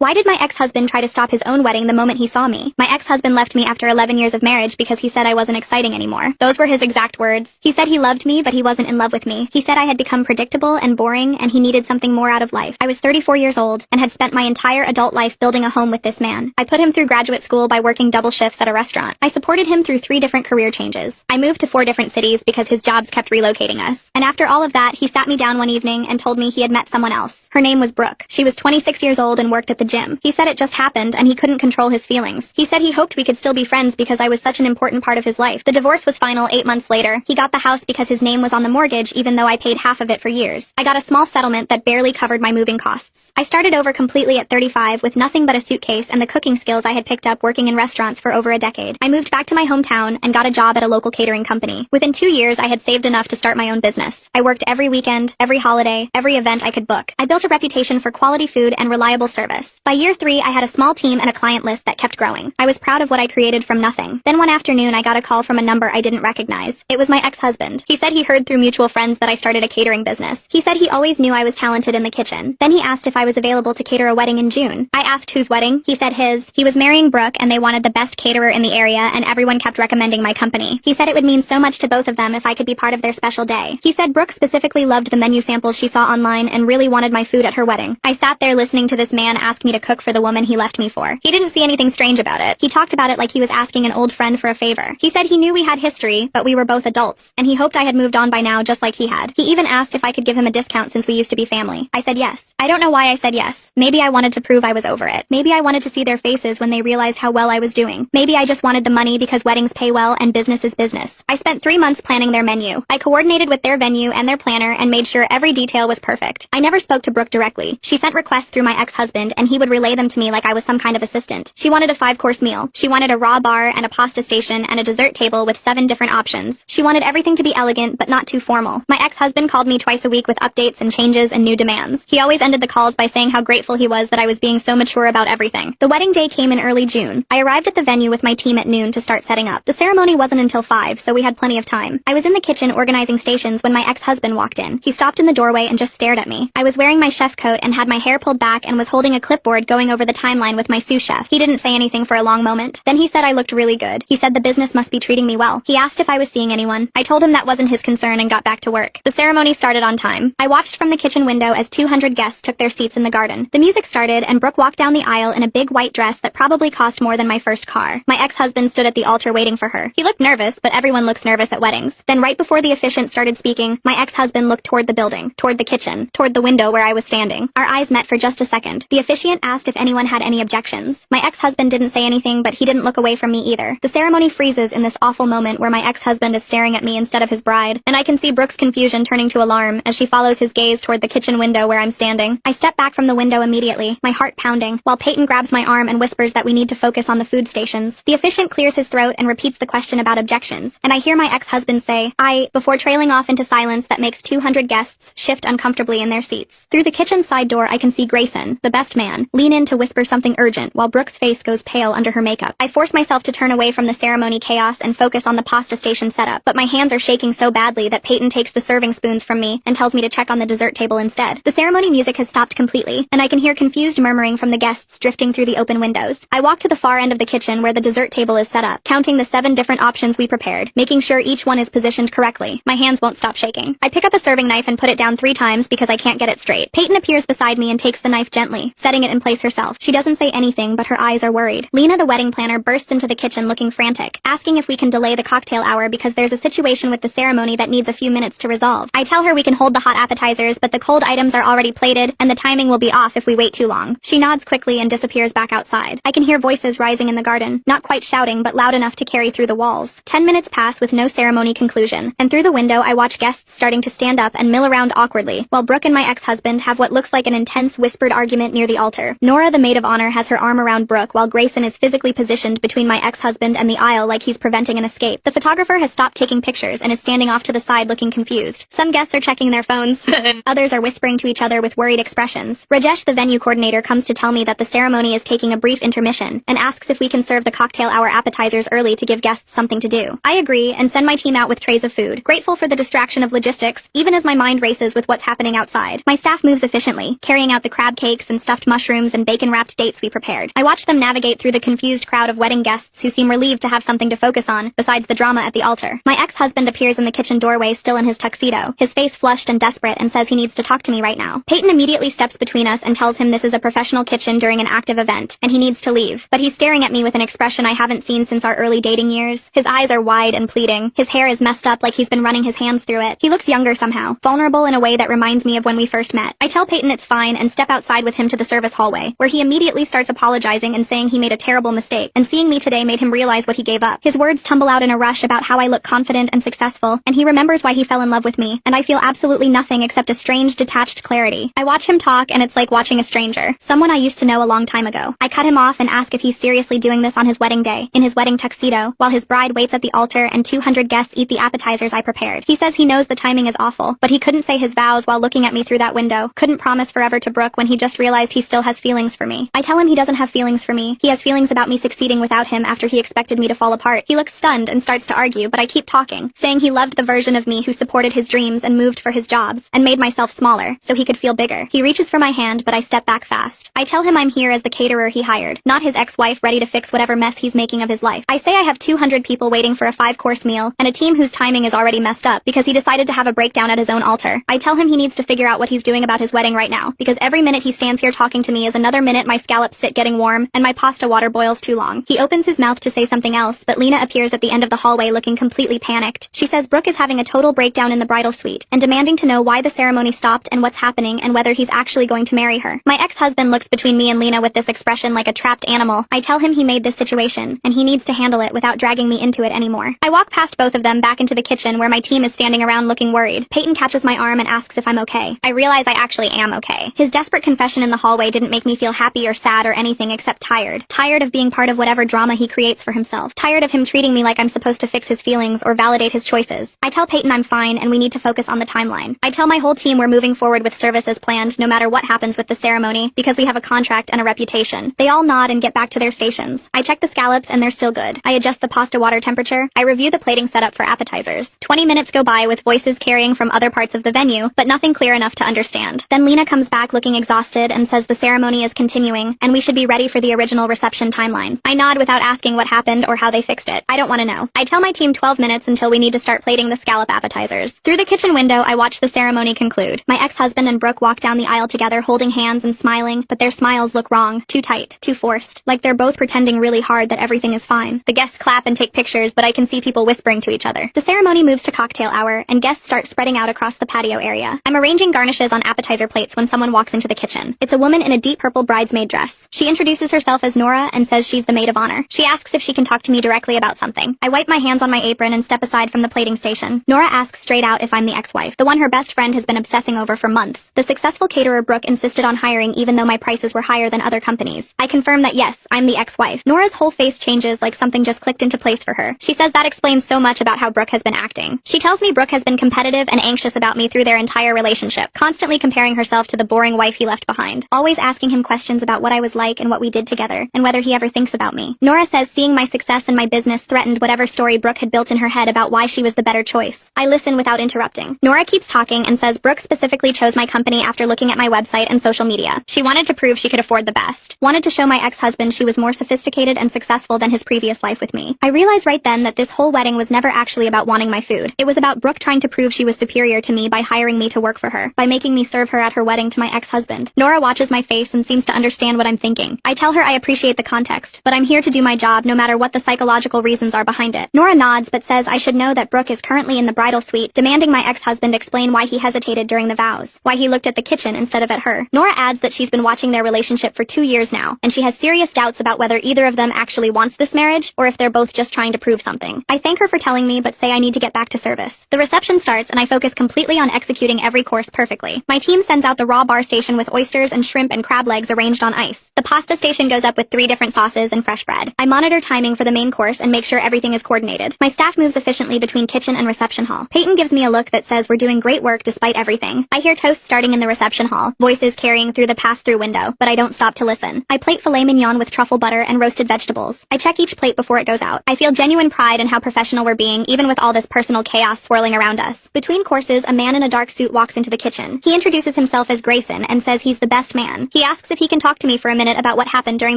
Why did my ex-husband try to stop his own wedding the moment he saw me? My ex-husband left me after 11 years of marriage because he said I wasn't exciting anymore. Those were his exact words. He said he loved me, but he wasn't in love with me. He said I had become predictable and boring, and he needed something more out of life. I was 34 years old and had spent my entire adult life building a home with this man. I put him through graduate school by working double shifts at a restaurant. I supported him through 3 different career changes. I moved to 4 different cities because his jobs kept relocating us. And after all of that, he sat me down one evening and told me he had met someone else. Her name was Brooke. She was 26 years old and worked at the gym. He said it just happened and he couldn't control his feelings. He said he hoped we could still be friends because I was such an important part of his life. The divorce was final 8 months later. He got the house because his name was on the mortgage even though I paid half of it for years. I got a small settlement that barely covered my moving costs. I started over completely at 35 with nothing but a suitcase and the cooking skills I had picked up working in restaurants for over a decade. I moved back to my hometown and got a job at a local catering company. Within 2 years, I had saved enough to start my own business. I worked every weekend, every holiday, every event I could book. I built a reputation for quality food and reliable service. By year 3, I had a small team and a client list that kept growing. I was proud of what I created from nothing. Then one afternoon, I got a call from a number I didn't recognize. It was my ex-husband. He said he heard through mutual friends that I started a catering business. He said he always knew I was talented in the kitchen. Then he asked if I was available to cater a wedding in June. I asked whose wedding. He said his. He was marrying Brooke and they wanted the best caterer in the area and everyone kept recommending my company. He said it would mean so much to both of them if I could be part of their special day. He said Brooke specifically loved the menu samples she saw online and really wanted my food at her wedding. I sat there listening to this man ask me to cook for the woman he left me for. He didn't see anything strange about it. He talked about it like he was asking an old friend for a favor. He said he knew we had history, but we were both adults, and he hoped I had moved on by now just like he had. He even asked if I could give him a discount since we used to be family. I said yes. I don't know why I said yes. Maybe I wanted to prove I was over it. Maybe I wanted to see their faces when they realized how well I was doing. Maybe I just wanted the money because weddings pay well and business is business. I spent 3 months planning their menu. I coordinated with their venue and their planner and made sure every detail was perfect. I never spoke to Brooke directly. She sent requests through my ex-husband and he would relay them to me like I was some kind of assistant. She wanted a 5-course meal. She wanted a raw bar and a pasta station and a dessert table with 7 different options. She wanted everything to be elegant but not too formal. My ex-husband called me twice a week with updates and changes and new demands. He always ended the calls by saying how grateful he was that I was being so mature about everything. The wedding day came in early June. I arrived at the venue with my team at noon to start setting up. The ceremony wasn't until 5, so we had plenty of time. I was in the kitchen organizing stations when my ex-husband walked in. He stopped in the doorway and just stared at me. I was wearing my chef coat and had my hair pulled back and was holding a clipboard going over the timeline with my sous chef. He didn't say anything for a long moment. Then he said I looked really good. He said the business must be treating me well. He asked if I was seeing anyone. I told him that wasn't his concern and got back to work. The ceremony started on time. I watched from the kitchen window as 200 guests took their seats in the garden. The music started and Brooke walked down the aisle in a big white dress that probably cost more than my first car. My ex-husband stood at the altar waiting for her. He looked nervous, but everyone looks nervous at weddings. Then right before the officiant started speaking, my ex-husband looked toward the building, toward the kitchen, toward the window where I was standing. Our eyes met for just a second. The officiant asked if anyone had any objections. My ex-husband didn't say anything, but he didn't look away from me either. The ceremony freezes in this awful moment where my ex-husband is staring at me instead of his bride, and I can see Brooke's confusion turning to alarm as she follows his gaze toward the kitchen window where I'm standing. I step back from the window immediately, my heart pounding, while Peyton grabs my arm and whispers that we need to focus on the food stations. The officiant clears his throat and repeats the question about objections, and I hear my ex-husband say, before trailing off into silence that makes 200 guests shift uncomfortably in their seats. Through the kitchen side door I can see Grayson, the best man, lean in to whisper something urgent while Brooke's face goes pale under her makeup. I force myself to turn away from the ceremony chaos and focus on the pasta station setup, but my hands are shaking so badly that Peyton takes the serving spoons from me and tells me to check on the dessert table instead. The ceremony music has stopped completely, and I can hear confused murmuring from the guests drifting through the open windows. I walk to the far end of the kitchen where the dessert table is set up, counting the 7 different options we prepared, making sure each one is positioned correctly. My hands won't stop shaking. I pick up a serving knife and put it down 3 times because I can't get it straight. Peyton appears beside me and takes the knife gently, setting it in place herself. She doesn't say anything, but her eyes are worried. Lena, the wedding planner, bursts into the kitchen looking frantic, asking if we can delay the cocktail hour because there's a situation with the ceremony that needs a few minutes to resolve. I tell her we can hold the hot appetizers, but the cold items are already plated, and the timing will be off if we wait too long. She nods quickly and disappears back outside. I can hear voices rising in the garden, not quite shouting, but loud enough to carry through the walls. 10 minutes pass with no ceremony conclusion, and through the window I watch guests starting to stand up and mill around awkwardly, while Brooke and my ex-husband have what looks like an intense whispered argument near the altar. Nora, the maid of honor, has her arm around Brooke while Grayson is physically positioned between my ex-husband and the aisle like he's preventing an escape. The photographer has stopped taking pictures and is standing off to the side looking confused. Some guests are checking their phones. Others are whispering to each other with worried expressions. Rajesh, the venue coordinator, comes to tell me that the ceremony is taking a brief intermission and asks if we can serve the cocktail hour appetizers early to give guests something to do. I agree and send my team out with trays of food, grateful for the distraction of logistics, even as my mind races with what's happening outside. My staff moves efficiently, carrying out the crab cakes and stuffed mushrooms mushrooms and bacon-wrapped dates we prepared. I watch them navigate through the confused crowd of wedding guests who seem relieved to have something to focus on, besides the drama at the altar. My ex-husband appears in the kitchen doorway still in his tuxedo, his face flushed and desperate, and says he needs to talk to me right now. Peyton immediately steps between us and tells him this is a professional kitchen during an active event, and he needs to leave. But he's staring at me with an expression I haven't seen since our early dating years. His eyes are wide and pleading. His hair is messed up like he's been running his hands through it. He looks younger somehow, vulnerable in a way that reminds me of when we first met. I tell Peyton it's fine and step outside with him to the service hallway, where he immediately starts apologizing and saying he made a terrible mistake, and seeing me today made him realize what he gave up. His words tumble out in a rush about how I look confident and successful, and he remembers why he fell in love with me, and I feel absolutely nothing except a strange, detached clarity. I watch him talk, and it's like watching a stranger, someone I used to know a long time ago. I cut him off and ask if he's seriously doing this on his wedding day, in his wedding tuxedo, while his bride waits at the altar and 200 guests eat the appetizers I prepared. He says he knows the timing is awful, but he couldn't say his vows while looking at me through that window, couldn't promise forever to Brooke when he just realized he still has feelings for me. I tell him he doesn't have feelings for me. He has feelings about me succeeding without him after he expected me to fall apart. He looks stunned and starts to argue, but I keep talking, saying he loved the version of me who supported his dreams and moved for his jobs, and made myself smaller, so he could feel bigger. He reaches for my hand, but I step back fast. I tell him I'm here as the caterer he hired, not his ex-wife ready to fix whatever mess he's making of his life. I say I have 200 people waiting for a 5-course meal, and a team whose timing is already messed up because he decided to have a breakdown at his own altar. I tell him he needs to figure out what he's doing about his wedding right now, because every minute he stands here talking to me is another minute my scallops sit getting warm, and my pasta water boils too long. He opens his mouth to say something else, but Lena appears at the end of the hallway looking completely panicked. She says Brooke is having a total breakdown in the bridal suite, and demanding to know why the ceremony stopped and what's happening and whether he's actually going to marry her. My ex-husband looks between me and Lena with this expression like a trapped animal. I tell him he made this situation, and he needs to handle it without dragging me into it anymore. I walk past both of them back into the kitchen where my team is standing around looking worried. Peyton catches my arm and asks if I'm okay. I realize I actually am okay. His desperate confession in the hallway didn't make me feel happy or sad or anything except tired. Tired of being part of whatever drama he creates for himself. Tired of him treating me like I'm supposed to fix his feelings or validate his choices. I tell Peyton I'm fine and we need to focus on the timeline. I tell my whole team we're moving forward with service as planned no matter what happens with the ceremony because we have a contract and a reputation. They all nod and get back to their stations. I check the scallops and they're still good. I adjust the pasta water temperature. I review the plating setup for appetizers. 20 minutes go by with voices carrying from other parts of the venue, but nothing clear enough to understand. Then Lena comes back looking exhausted and says the ceremony is continuing and we should be ready for the original reception timeline. I nod without asking what happened or how they fixed it. I don't want to know. I tell my team 12 minutes until we need to start plating the scallop appetizers. Through the kitchen window, I watch the ceremony conclude. My ex-husband and Brooke walk down the aisle together holding hands and smiling, but their smiles look wrong, too tight, too forced, like they're both pretending really hard that everything is fine. The guests clap and take pictures, but I can see people whispering to each other. The ceremony moves to cocktail hour, and guests start spreading out across the patio area. I'm arranging garnishes on appetizer plates when someone walks into the kitchen. It's a woman in a deep purple bridesmaid dress. She introduces herself as Nora and says she's the maid of honor. She asks if she can talk to me directly about something. I wipe my hands on my apron and step aside from the plating station. Nora asks straight out if I'm the ex-wife, the one her best friend has been obsessing over for months. The successful caterer Brooke insisted on hiring even though my prices were higher than other companies. I confirm that yes, I'm the ex-wife. Nora's whole face changes like something just clicked into place for her. She says that explains so much about how Brooke has been acting. She tells me Brooke has been competitive and anxious about me through their entire relationship, constantly comparing herself to the boring wife he left behind, always asking him questions about what I was like and what we did together, and whether he ever thinks about me. Nora says seeing my success in my business threatened whatever story Brooke had built in her head about why she was the better choice. I listen without interrupting. Nora keeps talking and says Brooke specifically chose my company after looking at my website and social media. She wanted to prove she could afford the best. Wanted to show my ex-husband she was more sophisticated and successful than his previous life with me. I realized right then that this whole wedding was never actually about wanting my food. It was about Brooke trying to prove she was superior to me by hiring me to work for her, by making me serve her at her wedding to my ex-husband. Nora watches my face and seems to understand what I'm thinking. I tell her I appreciate the context, but I'm here to do my job no matter what the psychological reasons are behind it. Nora nods but says I should know that Brooke is currently in the bridal suite, demanding my ex-husband explain why he hesitated during the vows, why he looked at the kitchen instead of at her. Nora adds that she's been watching their relationship for 2 years now, and she has serious doubts about whether either of them actually wants this marriage, or if they're both just trying to prove something. I thank her for telling me but say I need to get back to service. The reception starts and I focus completely on executing every course perfectly. My team sends out the raw bar station with oysters and shrimp and crab legs arranged on ice. The pasta station goes up with 3 different sauces and fresh bread. I monitor timing for the main course and make sure everything is coordinated. My staff moves efficiently between kitchen and reception hall. Peyton gives me a look that says we're doing great work despite everything. I hear toasts starting in the reception hall, voices carrying through the pass-through window, but I don't stop to listen. I plate filet mignon with truffle butter and roasted vegetables. I check each plate before it goes out. I feel genuine pride in how professional we're being, even with all this personal chaos swirling around us. Between courses, a man in a dark suit walks into the kitchen. He introduces himself as Grayson and says he's the best man. He He asks if he can talk to me for a minute about what happened during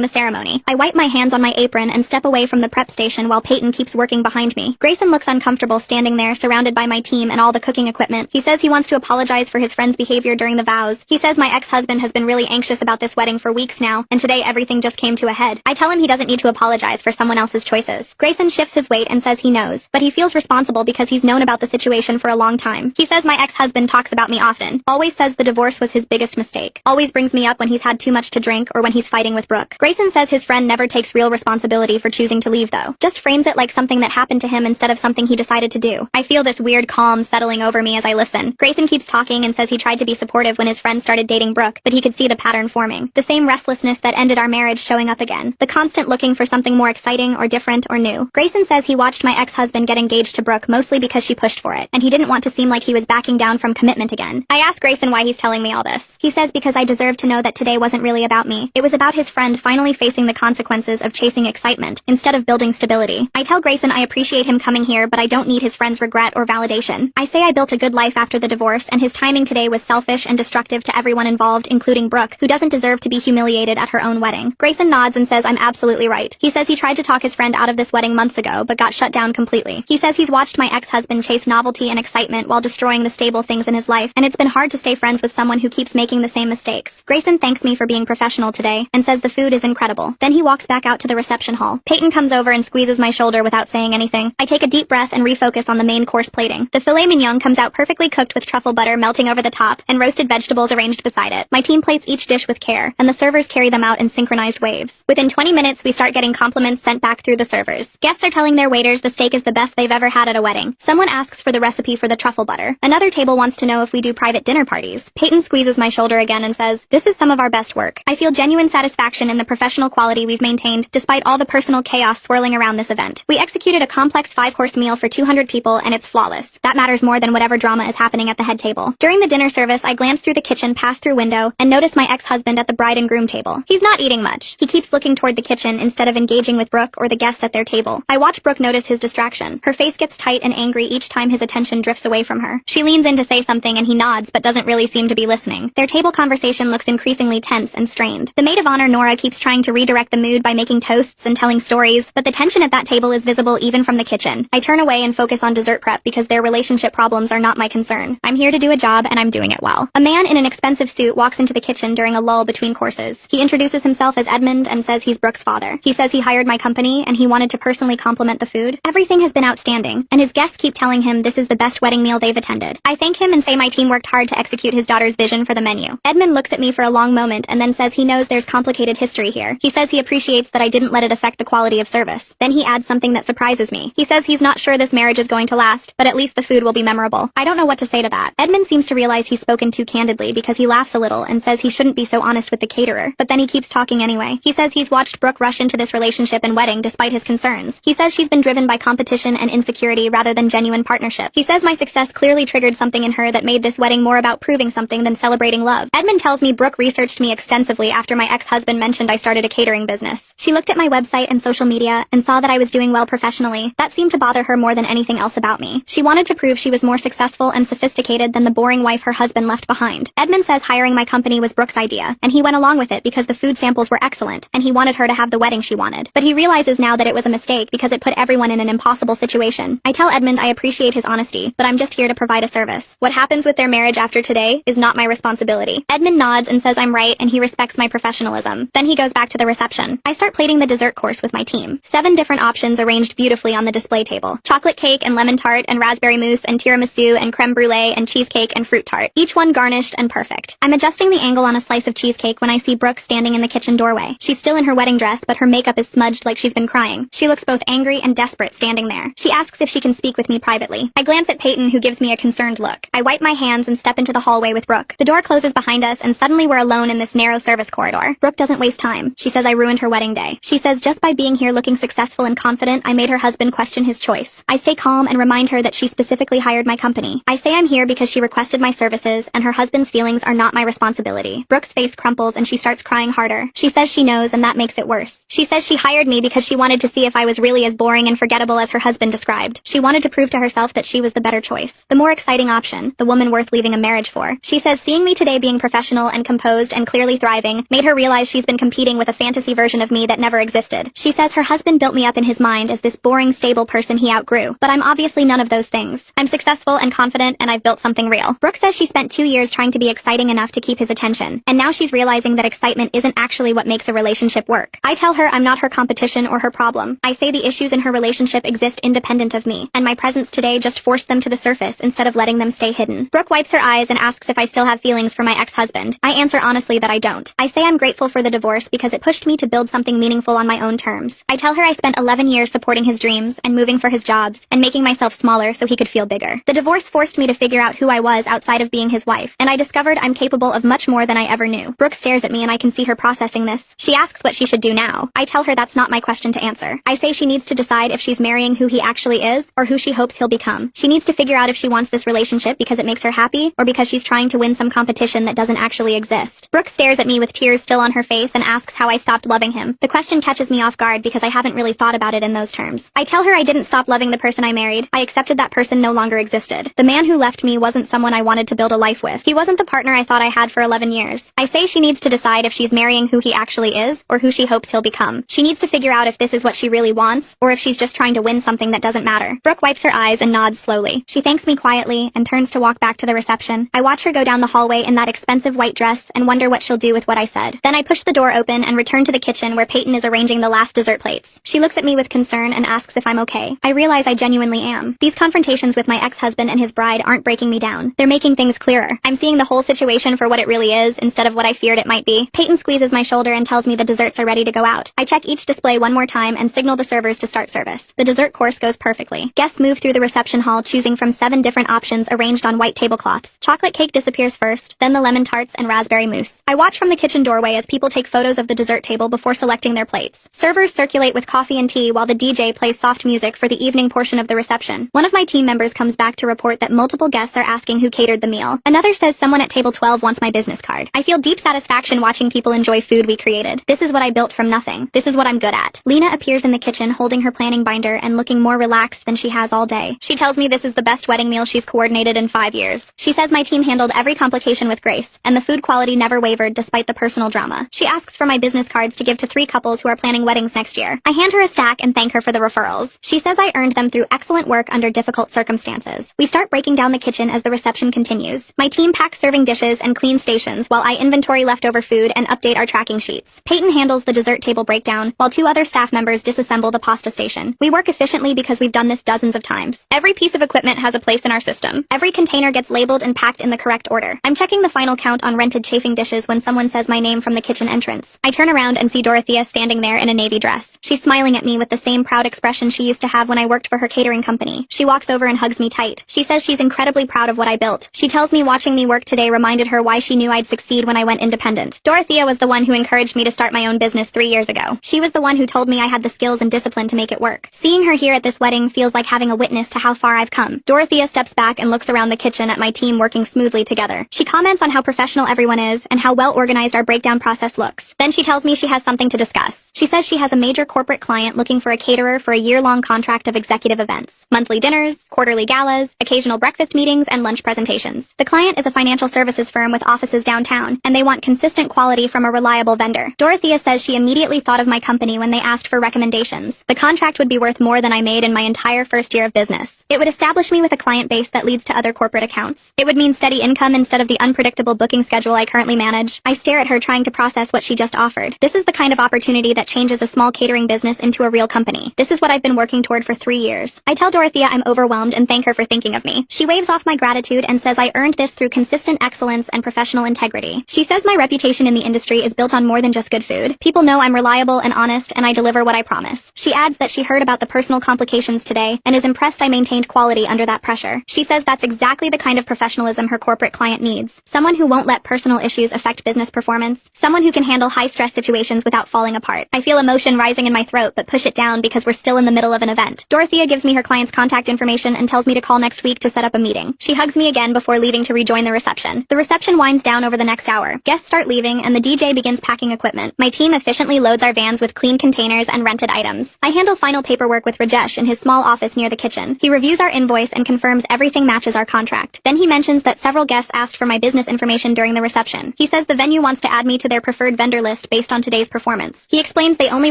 the ceremony. I wipe my hands on my apron and step away from the prep station while Peyton keeps working behind me. Grayson looks uncomfortable standing there surrounded by my team and all the cooking equipment. He says he wants to apologize for his friend's behavior during the vows. He says my ex-husband has been really anxious about this wedding for weeks now, and today everything just came to a head. I tell him he doesn't need to apologize for someone else's choices. Grayson shifts his weight and says he knows, but he feels responsible because he's known about the situation for a long time. He says my ex-husband talks about me often, always says the divorce was his biggest mistake, always brings me up when he's had too much to drink or when he's fighting with Brooke. Grayson says his friend never takes real responsibility for choosing to leave though, just frames it like something that happened to him instead of something he decided to do. I feel this weird calm settling over me as I listen. Grayson keeps talking and says he tried to be supportive when his friend started dating Brooke, but he could see the pattern forming. The same restlessness that ended our marriage showing up again. The constant looking for something more exciting or different or new. Grayson says he watched my ex-husband get engaged to Brooke mostly because she pushed for it, and he didn't want to seem like he was backing down from commitment again. I ask Grayson why he's telling me all this. He says because I deserve to know that today wasn't really about me. It was about his friend finally facing the consequences of chasing excitement instead of building stability. I tell Grayson I appreciate him coming here, but I don't need his friend's regret or validation. I say I built a good life after the divorce, and his timing today was selfish and destructive to everyone involved, including Brooke, who doesn't deserve to be humiliated at her own wedding. Grayson nods and says I'm absolutely right. He says he tried to talk his friend out of this wedding months ago, but got shut down completely. He says he's watched my ex-husband chase novelty and excitement while destroying the stable things in his life, and it's been hard to stay friends with someone who keeps making the same mistakes. Grayson thanks me for being professional today, and says the food is incredible. Then he walks back out to the reception hall. Peyton comes over and squeezes my shoulder without saying anything. I take a deep breath and refocus on the main course plating. The filet mignon comes out perfectly cooked with truffle butter melting over the top, and roasted vegetables arranged beside it. My team plates each dish with care, and the servers carry them out in synchronized waves. Within 20 minutes, we start getting compliments sent back through the servers. Guests are telling their waiters the steak is the best they've ever had at a wedding. Someone asks for the recipe for the truffle butter. Another table wants to know if we do private dinner parties. Peyton squeezes my shoulder again and says, "This is some of our best work. I feel genuine satisfaction in the professional quality we've maintained despite all the personal chaos swirling around this event. We executed a complex 5-course meal for 200 people, and it's flawless. That matters more than whatever drama is happening at the head table." During the dinner service, I glance through the kitchen past through window and notice my ex-husband at the bride and groom table. He's not eating much. He keeps looking toward the kitchen instead of engaging with Brooke or the guests at their table. I watch Brooke notice his distraction. Her face gets tight and angry each time his attention drifts away from her. She leans in to say something and he nods but doesn't really seem to be listening. Their table conversation looks increasingly tense and strained. The maid of honor Nora keeps trying to redirect the mood by making toasts and telling stories, but the tension at that table is visible even from the kitchen. I turn away and focus on dessert prep because their relationship problems are not my concern. I'm here to do a job and I'm doing it well. A man in an expensive suit walks into the kitchen during a lull between courses. He introduces himself as Edmund and says he's Brooke's father. He says he hired my company and he wanted to personally compliment the food. Everything has been outstanding, and his guests keep telling him this is the best wedding meal they've attended. I thank him and say my team worked hard to execute his daughter's vision for the menu. Edmund looks at me for a long moment and then says he knows there's complicated history here. He says he appreciates that I didn't let it affect the quality of service. Then he adds something that surprises me. He says he's not sure this marriage is going to last, but at least the food will be memorable. I don't know what to say to that. Edmund seems to realize he's spoken too candidly because he laughs a little and says he shouldn't be so honest with the caterer, but then he keeps talking anyway. He says he's watched Brooke rush into this relationship and wedding despite his concerns. He says she's been driven by competition and insecurity rather than genuine partnership. He says my success clearly triggered something in her that made this wedding more about proving something than celebrating love. Edmund tells me Brooke researched me extensively after my ex-husband mentioned I started a catering business. She looked at my website and social media and saw that I was doing well professionally. That seemed to bother her more than anything else about me. She wanted to prove she was more successful and sophisticated than the boring wife her husband left behind. Edmund says hiring my company was Brooke's idea, and he went along with it because the food samples were excellent, and he wanted her to have the wedding she wanted. But he realizes now that it was a mistake because it put everyone in an impossible situation. I tell Edmund I appreciate his honesty, but I'm just here to provide a service. What happens with their marriage after today is not my responsibility. Edmund nods and says I'm right and he respects my professionalism. Then he goes back to the reception. I start plating the dessert course with my team. 7 different options arranged beautifully on the display table. Chocolate cake and lemon tart and raspberry mousse and tiramisu and creme brulee and cheesecake and fruit tart. Each one garnished and perfect. I'm adjusting the angle on a slice of cheesecake when I see Brooke standing in the kitchen doorway. She's still in her wedding dress, but her makeup is smudged like she's been crying. She looks both angry and desperate standing there. She asks if she can speak with me privately. I glance at Peyton, who gives me a concerned look. I wipe my hands and step into the hallway with Brooke. The door closes behind us and suddenly we're alone in this narrow service corridor. Brooke doesn't waste time. She says I ruined her wedding day. She says just by being here looking successful and confident, I made her husband question his choice. I stay calm and remind her that she specifically hired my company. I say I'm here because she requested my services and her husband's feelings are not my responsibility. Brooke's face crumples and she starts crying harder. She says she knows and that makes it worse. She says she hired me because she wanted to see if I was really as boring and forgettable as her husband described. She wanted to prove to herself that she was the better choice, the more exciting option, the woman worth leaving a marriage for. She says seeing me today being professional and composed and clearly thriving, made her realize she's been competing with a fantasy version of me that never existed. She says her husband built me up in his mind as this boring, stable person he outgrew, but I'm obviously none of those things. I'm successful and confident, and I've built something real. Brooke says she spent 2 years trying to be exciting enough to keep his attention, and now she's realizing that excitement isn't actually what makes a relationship work. I tell her I'm not her competition or her problem. I say the issues in her relationship exist independent of me, and my presence today just forced them to the surface instead of letting them stay hidden. Brooke wipes her eyes and asks if I still have feelings for my ex-husband. I answer honestly that I don't. I say I'm grateful for the divorce because it pushed me to build something meaningful on my own terms. I tell her I spent 11 years supporting his dreams and moving for his jobs and making myself smaller so he could feel bigger. The divorce forced me to figure out who I was outside of being his wife, and I discovered I'm capable of much more than I ever knew. Brooke stares at me and I can see her processing this. She asks what she should do now. I tell her that's not my question to answer. I say she needs to decide if she's marrying who he actually is or who she hopes he'll become. She needs to figure out if she wants this relationship because it makes her happy or because she's trying to win some competition that doesn't actually exist. Brooke stares at me with tears still on her face and asks how I stopped loving him. The question catches me off guard because I haven't really thought about it in those terms. I tell her I didn't stop loving the person I married. I accepted that person no longer existed. The man who left me wasn't someone I wanted to build a life with. He wasn't the partner I thought I had for 11 years. I say she needs to decide if she's marrying who he actually is or who she hopes he'll become. She needs to figure out if this is what she really wants or if she's just trying to win something that doesn't matter. Brooke wipes her eyes and nods slowly. She thanks me quietly and turns to walk back to the reception. I watch her go down the hallway in that expensive white dress and wonder what she'll do with what I said. Then I push the door open and return to the kitchen where Peyton is arranging the last dessert plates. She looks at me with concern and asks if I'm okay. I realize I genuinely am. These confrontations with my ex-husband and his bride aren't breaking me down. They're making things clearer. I'm seeing the whole situation for what it really is instead of what I feared it might be. Peyton squeezes my shoulder and tells me the desserts are ready to go out. I check each display one more time and signal the servers to start service. The dessert course goes perfectly. Guests move through the reception hall choosing from 7 different options arranged on white tablecloths. Chocolate cake disappears first, then the lemon tarts and raspberry mousse. I watch from the kitchen doorway as people take photos of the dessert table before selecting their plates. Servers circulate with coffee and tea while the DJ plays soft music for the evening portion of the reception. One of my team members comes back to report that multiple guests are asking who catered the meal. Another says someone at table 12 wants my business card. I feel deep satisfaction watching people enjoy food we created. This is what I built from nothing. This is what I'm good at. Lena appears in the kitchen holding her planning binder and looking more relaxed than she has all day. She tells me this is the best wedding meal she's coordinated in 5 years. She says my team handled every complication with grace, and the food quality never wavered despite the personal drama. She asks for my business cards to give to 3 couples who are planning weddings next year. I hand her a stack and thank her for the referrals. She says I earned them through excellent work under difficult circumstances. We start breaking down the kitchen as the reception continues. My team packs serving dishes and clean stations while I inventory leftover food and update our tracking sheets. Peyton handles the dessert table breakdown, while 2 other staff members disassemble the pasta station. We work efficiently because we've done this dozens of times. Every piece of equipment has a place in our system. Every container gets labeled and packed in the correct order. I'm checking the final count on rented chafing dishes when someone says my name from the kitchen entrance. I turn around and see Dorothea standing there in a navy dress. She's smiling at me with the same proud expression she used to have when I worked for her catering company. She walks over and hugs me tight. She says she's incredibly proud of what I built. She tells me watching me work today reminded her why she knew I'd succeed when I went independent. Dorothea was the one who encouraged me to start my own business 3 years ago. She was the one who told me I had the skills and discipline to make it work. Seeing her here at this wedding feels like having a witness to how far I've come. Dorothea steps back and looks around the kitchen at my team working smoothly together. She comments on how professional everyone is and how well organized our breakdown process looks. Then she tells me she has something to discuss. She says she has a major corporate client looking for a caterer for a year-long contract of executive events. Monthly dinners, quarterly galas, occasional breakfast meetings, and lunch presentations. The client is a financial services firm with offices downtown, and they want consistent quality from a reliable vendor. Dorothea says she immediately thought of my company when they asked for recommendations. The contract would be worth more than I made in my entire first year of business. It would establish me with a client base that leads to other corporate accounts. It would mean steady income instead of the unpredictable booking schedule I currently manage. I stare at her trying to process what she just offered. This is the kind of opportunity that changes a small catering business into a real company. This is what I've been working toward for 3 years. I tell Dorothea I'm overwhelmed and thank her for thinking of me. She waves off my gratitude and says I earned this through consistent excellence and professional integrity. She says my reputation in the industry is built on more than just good food. People know I'm reliable and honest and I deliver what I promise. She adds that she heard about the personal complications today and is impressed I maintained quality under that pressure. She says that's exactly the kind of professionalism her corporate client needs. Someone who won't let personal issues affect business performance. Someone who can handle high-stress situations without falling apart. I feel emotion rising in my throat but push it down because we're still in the middle of an event. Dorothea gives me her client's contact information and tells me to call next week to set up a meeting. She hugs me again before leaving to rejoin the reception. The reception winds down over the next hour. Guests start leaving and the DJ begins packing equipment. My team efficiently loads our vans with clean containers and rented items. I handle final paperwork with Rajesh in his small office near the kitchen. He reviews our invoice and confirms everything matches our contract. Then he mentions that several guests asked for my business information during the reception. He He says the venue wants to add me to their preferred vendor list based on today's performance. He explains they only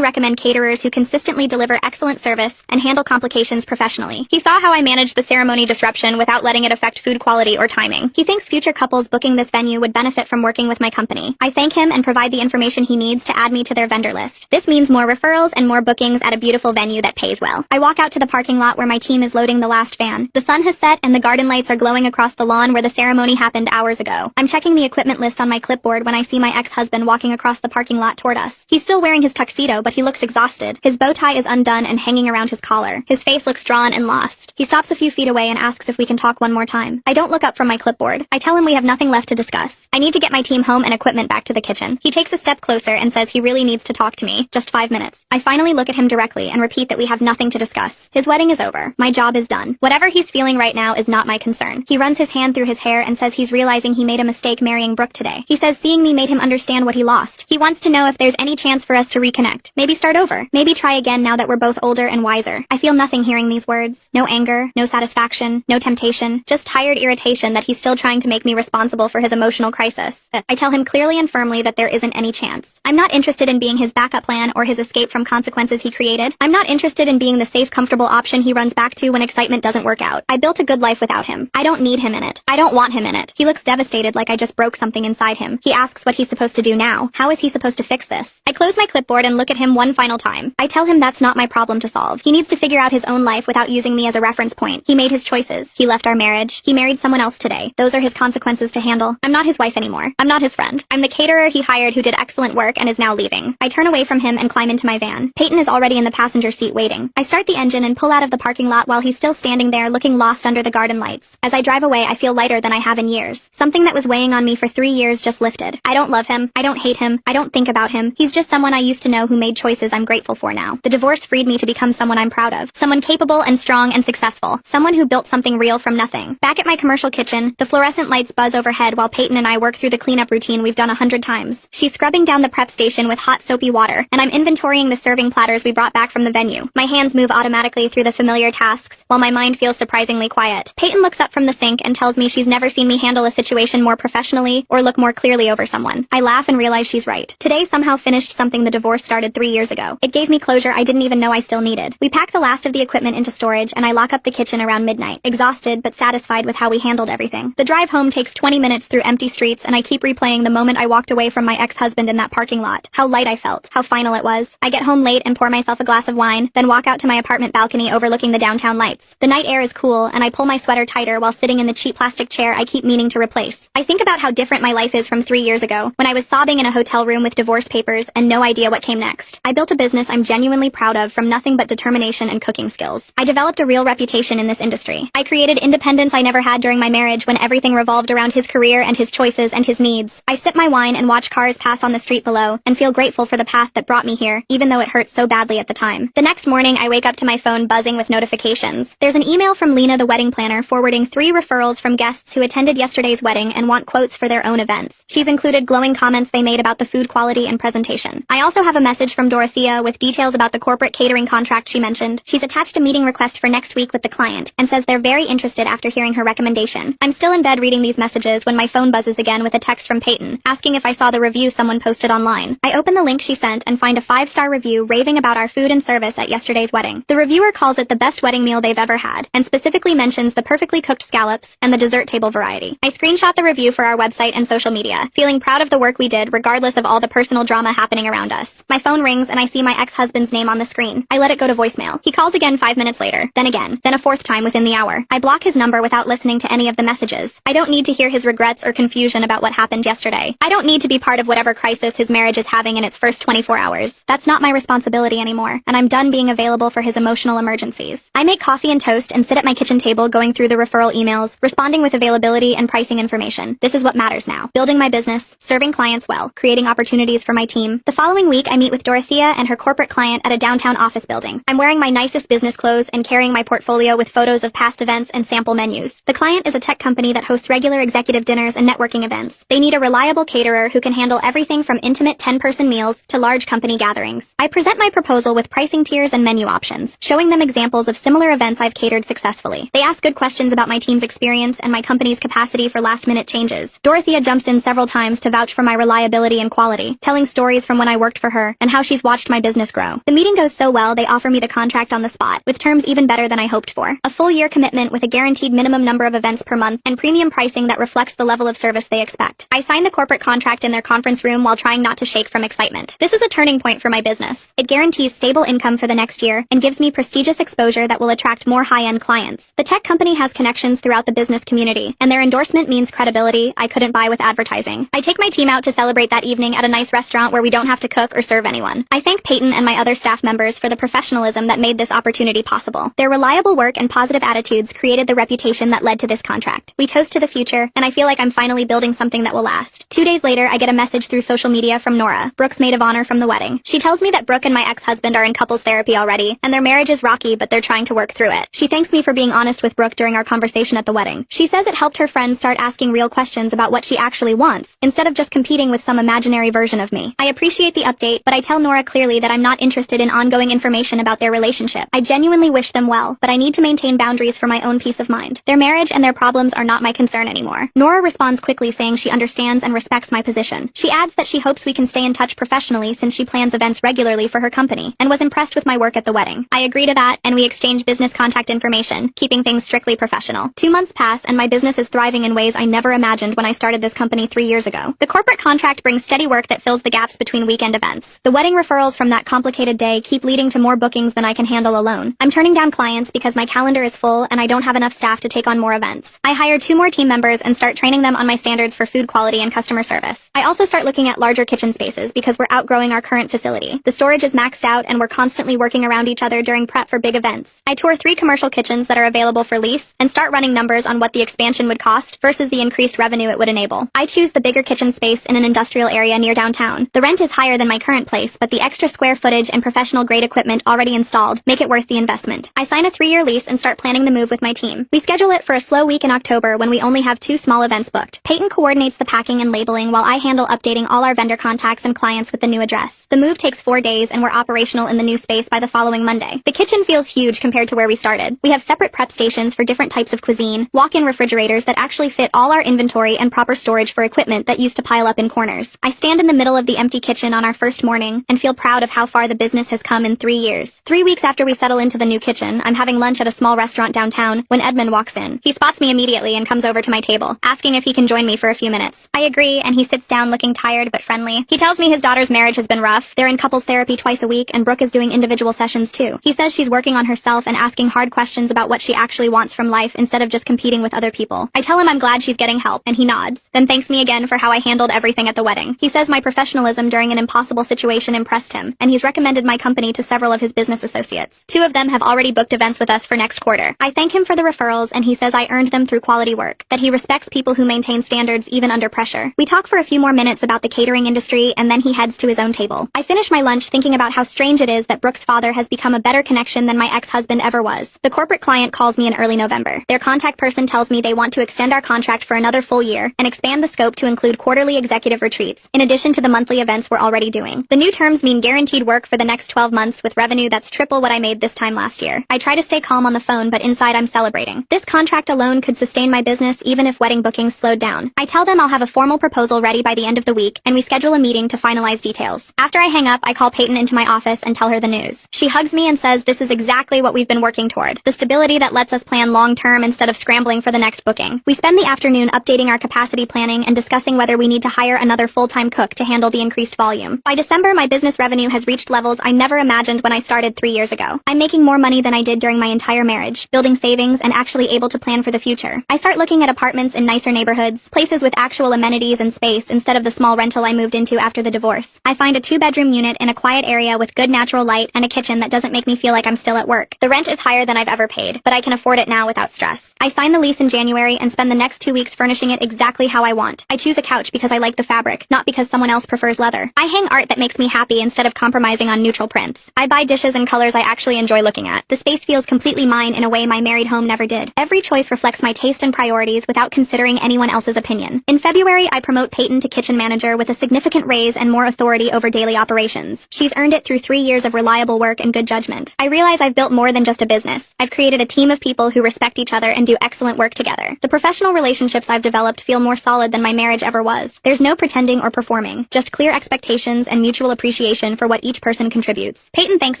recommend caterers who consistently deliver excellent service and handle complications professionally. He saw how I managed the ceremony disruption without letting it affect food quality or timing. He thinks future couples booking this venue would benefit from working with my company. I thank him and provide the information he needs to add me to their vendor list. This means more referrals and more bookings at a beautiful venue that pays well. I walk out to the parking lot where my team is loading the last van. The sun has set and the garden lights are glowing across the lawn where the ceremony happened hours ago. I'm checking the equipment list on my clipboard when I see my ex-husband walking across the parking lot toward us. He's still wearing his tuxedo, but he looks exhausted. His bow tie is undone and hanging around his collar. His face looks drawn and lost. He stops a few feet away and asks if we can talk one more time. I don't look up from my clipboard. I tell him we have nothing left to discuss. I need to get my team home and equipment back to the kitchen. He takes a step closer and says he really needs to talk to me. Just 5 minutes. I finally look at him directly and repeat that we have nothing to discuss. His wedding is over. My job is done. Whatever he's feeling right now is not my concern. He runs his hand through his hair and says he's realizing he made a mistake marrying Brooke today. He says seeing me made him understand what he lost. He wants to know if there's any chance for us to reconnect. Maybe start over. Maybe try again now that we're both older and wiser. I feel nothing hearing these words. No anger, no satisfaction, no temptation, just tired irritation that he's still trying to make me responsible for his emotional crisis. I tell him clearly and firmly that there isn't any chance. I'm not interested in being his backup plan or his escape from consequences he created. I'm not interested in being the safe, comfortable option he runs back to when excitement doesn't work out. I built a good life without him. I don't need him in it. I don't want him in it. He looks devastated, like I just broke something inside him. He asks what he's supposed to do now. How is he supposed to fix this? I close my clipboard and look at him one final time. I tell him that's not my problem to solve. He needs to figure out his own life without using me as a reference point. He made his choices. He left our marriage. He married someone else today. Those are his consequences to handle. I'm not his wife anymore. I'm not his friend. I'm the caterer he hired who did excellent work and is now leaving. I turn away from him and climb into my van. Peyton is already in the passenger seat waiting. I start the engine and pull out of the parking lot while he's still standing there looking lost under the garden lights. As I drive away, I feel lighter than I have in years. Something that was weighing on me for 3 years just lifted. I don't love him. I don't hate him. I don't think about him. He's just someone I used to know who made choices I'm grateful for now. The divorce freed me to become someone I'm proud of. Someone capable and strong and successful. Someone who built something real from nothing. Back at my commercial kitchen, the fluorescent lights buzz overhead while Peyton and I work through the cleanup routine we've done 100 times. She's scrubbing down the prep station with hot soapy water, and I'm inventorying the serving platters we brought back from the venue. My hands move automatically through the familiar tasks, while my mind feels surprisingly quiet. Peyton looks up from the sink and tells me she's never seen me handle a situation more professionally or look more clearly over someone. I laugh and realize she's right. Today somehow finished something the divorce started 3 years ago. It gave me closure I didn't even know I still needed. We pack the last of the equipment into storage, and I lock up the kitchen around midnight, exhausted but satisfied with how we handled everything. The drive home takes 20 minutes through empty streets, and I keep replaying the moment I walked away from my ex-husband in that parking lot. How light I felt. How final it was. I get home late and pour myself a glass of wine, then walk out to my apartment balcony overlooking the downtown lights. The night air is cool, and I pull my sweater tighter while sitting in the cheap plastic chair I keep meaning to replace. I think about how different my life is from 3 years ago, when I was sobbing in a hotel room with divorce papers and no idea what came next. I built a business I'm genuinely proud of from nothing but determination and cooking skills. I developed a real reputation in this industry. I created independence I never had during my marriage when everything revolved around his career and his choices and his needs. I sip my wine and watch cars pass on the street below and feel grateful for the path that brought me here, even though it hurt so badly at the time. The next morning, I wake up to my phone buzzing with notifications. There's an email from Lena, the wedding planner, forwarding 3 referrals from guests who attended yesterday's wedding and want quotes for their own events. She's included glowing comments they made about the food quality and presentation. I also have a message from Dorothea with details about the corporate catering contract she mentioned. She's attached a meeting request for next week with the client and says they're very interested after hearing her recommendation. I'm still in bed reading these messages when my phone buzzes again with a text from Peyton, asking if I saw the review someone posted online. I open the link she sent and find a 5-star review raving about our food and service at yesterday's wedding. The reviewer calls it the best wedding meal they've ever had, and specifically mentions the perfectly cooked scallops and the dessert table variety. I screenshot the review for our website and social media, feeling proud of the work we did regardless of all the personal drama happening around us. My phone rings and I see my ex-husband's name on the screen. I let it go to voicemail. He calls again 5 minutes later, then again, then a 4th time within the hour. I block his number without listening to any of the messages. I don't need to hear his regrets or confusion about what happened yesterday. I don't need to be part of whatever crisis his marriage is having in its first 24 hours. That's not my responsibility anymore, and I'm done being available for his emotional emergencies. I make coffee and toast and sit at my kitchen table going through the referral emails, responding with availability and pricing information. This is what matters now. Building my business, serving clients well, creating opportunities for my team. The following week, I meet with Dorothea and her corporate client at a downtown office building. I'm wearing my nicest business clothes and carrying my portfolio with photos of past events and sample menus. The client is a tech company that hosts regular executive dinners and networking events. They need a reliable caterer who can handle everything from intimate 10-person meals to large company gatherings. I present my proposal with pricing tiers and menu options, showing them examples of similar events I've catered successfully. They ask good questions about my team's experience and my company's capacity for last-minute changes. Dorothea jumps in in several times to vouch for my reliability and quality, telling stories from when I worked for her and how she's watched my business grow. The meeting goes so well they offer me the contract on the spot, with terms even better than I hoped for. A full year commitment with a guaranteed minimum number of events per month and premium pricing that reflects the level of service they expect. I signed the corporate contract in their conference room while trying not to shake from excitement. This is a turning point for my business. It guarantees stable income for the next year and gives me prestigious exposure that will attract more high-end clients. The tech company has connections throughout the business community, and their endorsement means credibility I couldn't buy with advertising. I take my team out to celebrate that evening at a nice restaurant where we don't have to cook or serve anyone. I thank Peyton and my other staff members for the professionalism that made this opportunity possible. Their reliable work and positive attitudes created the reputation that led to this contract. We toast to the future, and I feel like I'm finally building something that will last. 2 days later, I get a message through social media from Nora, Brooke's maid of honor from the wedding. She tells me that Brooke and my ex-husband are in couples therapy already, and their marriage is rocky, but they're trying to work through it. She thanks me for being honest with Brooke during our conversation at the wedding. She says it helped her friends start asking real questions about what she actually wants, instead of just competing with some imaginary version of me. I appreciate the update, but I tell Nora clearly that I'm not interested in ongoing information about their relationship. I genuinely wish them well, but I need to maintain boundaries for my own peace of mind. Their marriage and their problems are not my concern anymore. Nora responds quickly saying she understands and respects my position. She adds that she hopes we can stay in touch professionally since she plans events regularly for her company, and was impressed with my work at the wedding. I agree to that, and we exchange business contact information, keeping things strictly professional. 2 months pass, and my business is thriving in ways I never imagined when I started this company 3 years ago. The corporate contract brings steady work that fills the gaps between weekend events. The wedding referrals from that complicated day keep leading to more bookings than I can handle alone. I'm turning down clients because my calendar is full and I don't have enough staff to take on more events. I hire 2 more team members and start training them on my standards for food quality and customer service. I also start looking at larger kitchen spaces because we're outgrowing our current facility. The storage is maxed out and we're constantly working around each other during prep for big events. I tour 3 commercial kitchens that are available for lease and start running numbers on what the expansion would cost versus the increased revenue it would enable. I choose the bigger kitchen space in an industrial area near downtown. The rent is higher than my current place, but the extra square footage and professional grade equipment already installed make it worth the investment. I sign a 3-year lease and start planning the move with my team. We schedule it for a slow week in October when we only have 2 small events booked. Peyton coordinates the packing and labeling while I handle updating all our vendor contacts and clients with the new address. The move takes 4 days and we're operational in the new space by the following Monday. The kitchen feels huge compared to where we started. We have separate prep stations for different types of cuisine, walk-in refrigerators that actually fit all our inventory, and proper storage for equipment that used to pile up in corners. I stand in the middle of the empty kitchen on our first morning and feel proud of how far the business has come in 3 years. 3 weeks after we settle into the new kitchen, I'm having lunch at a small restaurant downtown when Edmund walks in. He spots me immediately and comes over to my table, asking if he can join me for a few minutes. I agree, and he sits down looking tired but friendly. He tells me his daughter's marriage has been rough. They're in couples therapy twice a week, and Brooke is doing individual sessions too. He says she's working on herself and asking hard questions about what she actually wants from life instead of just competing with other people. I tell him I'm glad she's getting help, and he nods, then thanks me again for how I handled everything at the wedding. He says my professionalism during an impossible situation impressed him, and he's recommended my company to several of his business associates. 2 of them have already booked events with us for next quarter. I thank him for the referrals, and he says I earned them through quality work, that he respects people who maintain standards even under pressure. We talk for a few more minutes about the catering industry, and then he heads to his own table. I finish my lunch thinking about how strange it is that Brooke's father has become a better connection than my ex-husband ever was. The corporate client calls me in early November. Their contact person tells me they want to extend our contract for another full year and expand the scope to include quarterly executive retreats, in addition to the monthly events we're already doing. The new terms mean guaranteed work for the next 12 months with revenue that's triple what I made this time last year. I try to stay calm on the phone, but inside I'm celebrating. This contract alone could sustain my business even if wedding bookings slowed down. I tell them I'll have a formal proposal ready by the end of the week, and we schedule a meeting to finalize details. After I hang up, I call Peyton into my office and tell her the news. She hugs me and says this is exactly what we've been working toward, the stability that lets us plan long-term instead of scrambling for the next booking. We spend the afternoon updating our capacity planning and discussing whether we need to hire another full-time cook to handle the increased volume. By December, my business revenue has reached levels I never imagined when I started 3 years ago. I'm making more money than I did during my entire marriage, building savings and actually able to plan for the future. I start looking at apartments in nicer neighborhoods, places with actual amenities and space instead of the small rental I moved into after the divorce. I find a 2-bedroom unit in a quiet area with good natural light and a kitchen that doesn't make me feel like I'm still at work. The rent is higher than I've ever paid, but I can afford it now without stress. I sign the lease in January and spend the next 2 weeks furnishing it exactly how I want. I choose a couch because I like the fabric, not because someone else prefers leather. I hang art that makes me happy instead of compromising on neutral prints. I buy dishes and colors I actually enjoy looking at. The space feels completely mine in a way my married home never did. Every choice reflects my taste and priorities without considering anyone else's opinion. In February, I promote Peyton to kitchen manager with a significant raise and more authority over daily operations. She's earned it through 3 years of reliable work and good judgment. I realize I've built more than just a business. I've created a team of people who respect each other and and do excellent work together. The professional relationships I've developed feel more solid than my marriage ever was. There's no pretending or performing, just clear expectations and mutual appreciation for what each person contributes. Peyton thanks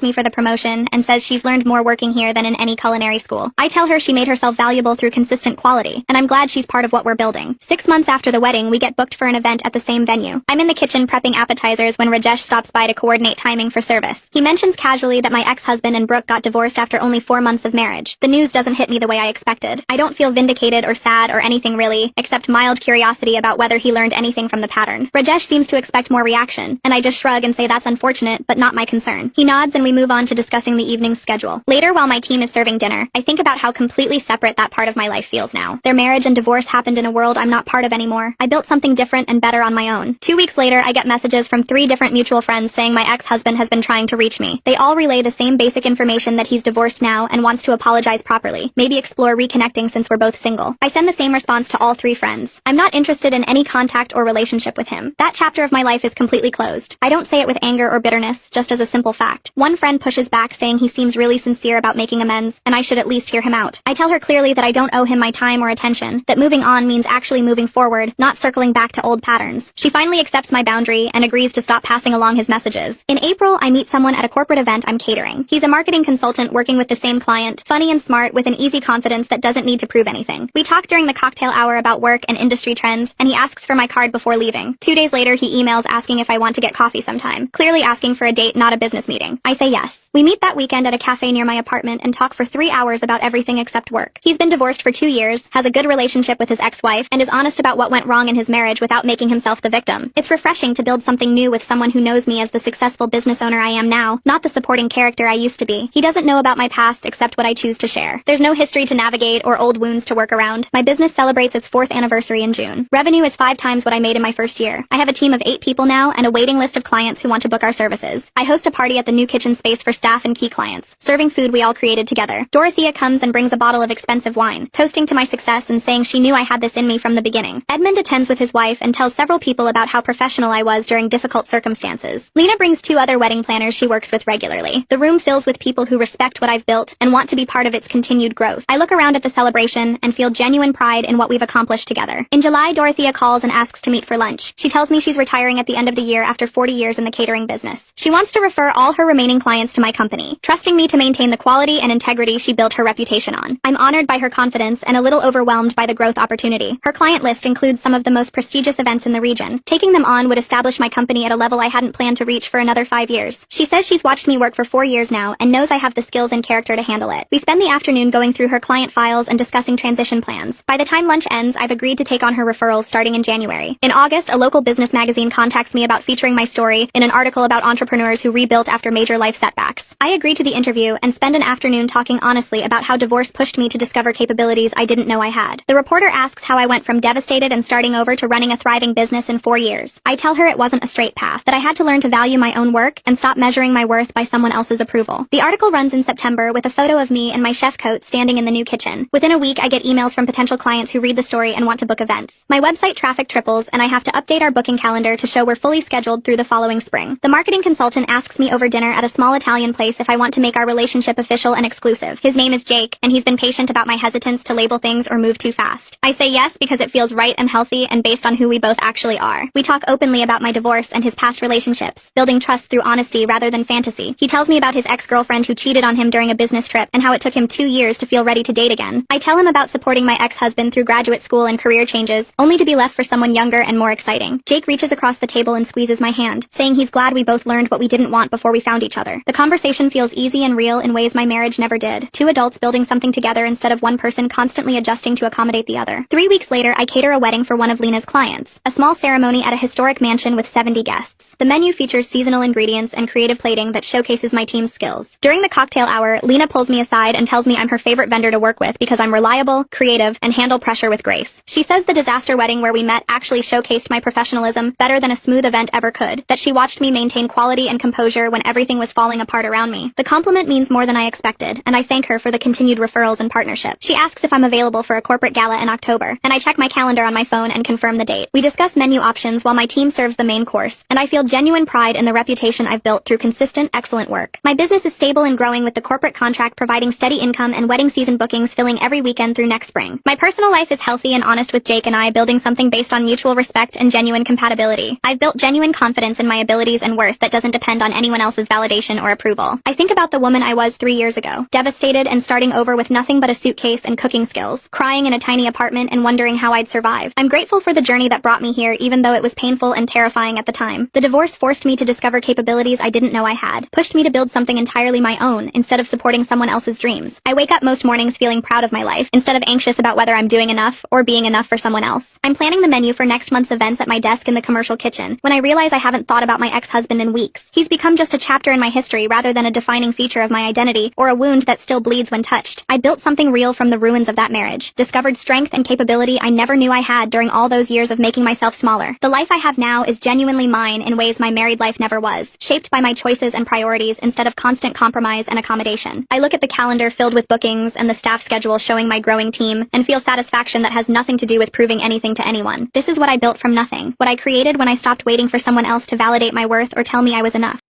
me for the promotion and says she's learned more working here than in any culinary school. I tell her she made herself valuable through consistent quality, and I'm glad she's part of what we're building. 6 months after the wedding, we get booked for an event at the same venue. I'm in the kitchen prepping appetizers when Rajesh stops by to coordinate timing for service. He mentions casually that my ex-husband and Brooke got divorced after only 4 months of marriage. The news doesn't hit me the way I expected. I don't feel vindicated or sad or anything really, except mild curiosity about whether he learned anything from the pattern. Rajesh seems to expect more reaction, and I just shrug and say that's unfortunate, but not my concern. He nods and we move on to discussing the evening's schedule. Later, while my team is serving dinner, I think about how completely separate that part of my life feels now. Their marriage and divorce happened in a world I'm not part of anymore. I built something different and better on my own. 2 weeks later, I get messages from 3 different mutual friends saying my ex-husband has been trying to reach me. They all relay the same basic information that he's divorced now and wants to apologize properly. Maybe explore reconnecting since we're both single. I send the same response to all 3 friends. I'm not interested in any contact or relationship with him. That chapter of my life is completely closed. I don't say it with anger or bitterness, just as a simple fact. One friend pushes back saying he seems really sincere about making amends, and I should at least hear him out. I tell her clearly that I don't owe him my time or attention, that moving on means actually moving forward, not circling back to old patterns. She finally accepts my boundary and agrees to stop passing along his messages. In April, I meet someone at a corporate event I'm catering. He's a marketing consultant working with the same client, funny and smart with an easy confidence that doesn't need to prove anything. We talk during the cocktail hour about work and industry trends, and he asks for my card before leaving. 2 days later, he emails asking if I want to get coffee sometime, clearly asking for a date, not a business meeting. I say yes. We meet that weekend at a cafe near my apartment and talk for 3 hours about everything except work. He's been divorced for 2 years, has a good relationship with his ex-wife, and is honest about what went wrong in his marriage without making himself the victim. It's refreshing to build something new with someone who knows me as the successful business owner I am now, not the supporting character I used to be. He doesn't know about my past except what I choose to share. There's no history to navigate or old wounds to work around. My business celebrates its 4th anniversary in June. Revenue is 5 times what I made in my first year. I have a team of 8 people now and a waiting list of clients who want to book our services. I host a party at the new kitchen space for staff and key clients, serving food we all created together. Dorothea comes and brings a bottle of expensive wine, toasting to my success and saying she knew I had this in me from the beginning. Edmund attends with his wife and tells several people about how professional I was during difficult circumstances. Lena brings 2 other wedding planners she works with regularly. The room fills with people who respect what I've built and want to be part of its continued growth. I look around at the celebration and feel genuine pride in what we've accomplished together. In July, Dorothea calls and asks to meet for lunch. She tells me she's retiring at the end of the year after 40 years in the catering business. She wants to refer all her remaining clients to my company, trusting me to maintain the quality and integrity she built her reputation on. I'm honored by her confidence and a little overwhelmed by the growth opportunity. Her client list includes some of the most prestigious events in the region. Taking them on would establish my company at a level I hadn't planned to reach for another 5 years. She says she's watched me work for 4 years now and knows I have the skills and character to handle it. We spend the afternoon going through her client files and discussing transition plans. By the time lunch ends, I've agreed to take on her referrals starting in January. In August, a local business magazine contacts me about featuring my story in an article about entrepreneurs who rebuilt after major life setbacks. I agree to the interview and spend an afternoon talking honestly about how divorce pushed me to discover capabilities I didn't know I had. The reporter asks how I went from devastated and starting over to running a thriving business in 4 years. I tell her it wasn't a straight path, that I had to learn to value my own work and stop measuring my worth by someone else's approval. The article runs in September with a photo of me in my chef coat standing in the new kitchen. Within a week, I get emails from potential clients who read the story and want to book events. My website traffic triples and I have to update our booking calendar to show we're fully scheduled through the following spring. The marketing consultant asks me over dinner at a small Italian place if I want to make our relationship official and exclusive. His name is Jake, and he's been patient about my hesitance to label things or move too fast. I say yes because it feels right and healthy and based on who we both actually are. We talk openly about my divorce and his past relationships, building trust through honesty rather than fantasy. He tells me about his ex-girlfriend who cheated on him during a business trip and how it took him 2 years to feel ready to date again. I tell him about supporting my ex-husband through graduate school and career changes, only to be left for someone younger and more exciting. Jake reaches across the table and squeezes my hand, saying he's glad we both learned what we didn't want before we found each other. The conversation feels easy and real in ways my marriage never did. 2 adults building something together instead of one person constantly adjusting to accommodate the other. 3 weeks later, I cater a wedding for one of Lena's clients, a small ceremony at a historic mansion with 70 guests. The menu features seasonal ingredients and creative plating that showcases my team's skills. During the cocktail hour, Lena pulls me aside and tells me I'm her favorite vendor to work with because I'm reliable, creative, and handle pressure with grace. She says the disaster wedding where we met actually showcased my professionalism better than a smooth event ever could, that she watched me maintain quality and composure when everything was falling apart around me. The compliment means more than I expected, and I thank her for the continued referrals and partnership. She asks if I'm available for a corporate gala in October, and I check my calendar on my phone and confirm the date. We discuss menu options while my team serves the main course, and I feel genuine pride in the reputation I've built through consistent, excellent work. My business is stable and growing with the corporate contract providing steady income and wedding season bookings filling traveling every weekend through next spring. My personal life is healthy and honest with Jake and I, building something based on mutual respect and genuine compatibility. I've built genuine confidence in my abilities and worth that doesn't depend on anyone else's validation or approval. I think about the woman I was 3 years ago, devastated and starting over with nothing but a suitcase and cooking skills, crying in a tiny apartment and wondering how I'd survive. I'm grateful for the journey that brought me here, even though it was painful and terrifying at the time. The divorce forced me to discover capabilities I didn't know I had, pushed me to build something entirely my own instead of supporting someone else's dreams. I wake up most mornings feeling proud of my life, instead of anxious about whether I'm doing enough or being enough for someone else. I'm planning the menu for next month's events at my desk in the commercial kitchen, when I realize I haven't thought about my ex-husband in weeks. He's become just a chapter in my history rather than a defining feature of my identity or a wound that still bleeds when touched. I built something real from the ruins of that marriage, discovered strength and capability I never knew I had during all those years of making myself smaller. The life I have now is genuinely mine in ways my married life never was, shaped by my choices and priorities instead of constant compromise and accommodation. I look at the calendar filled with bookings and the staff schedule showing my growing team and feel satisfaction that has nothing to do with proving anything to anyone. This is what I built from nothing, what I created when I stopped waiting for someone else to validate my worth or tell me I was enough.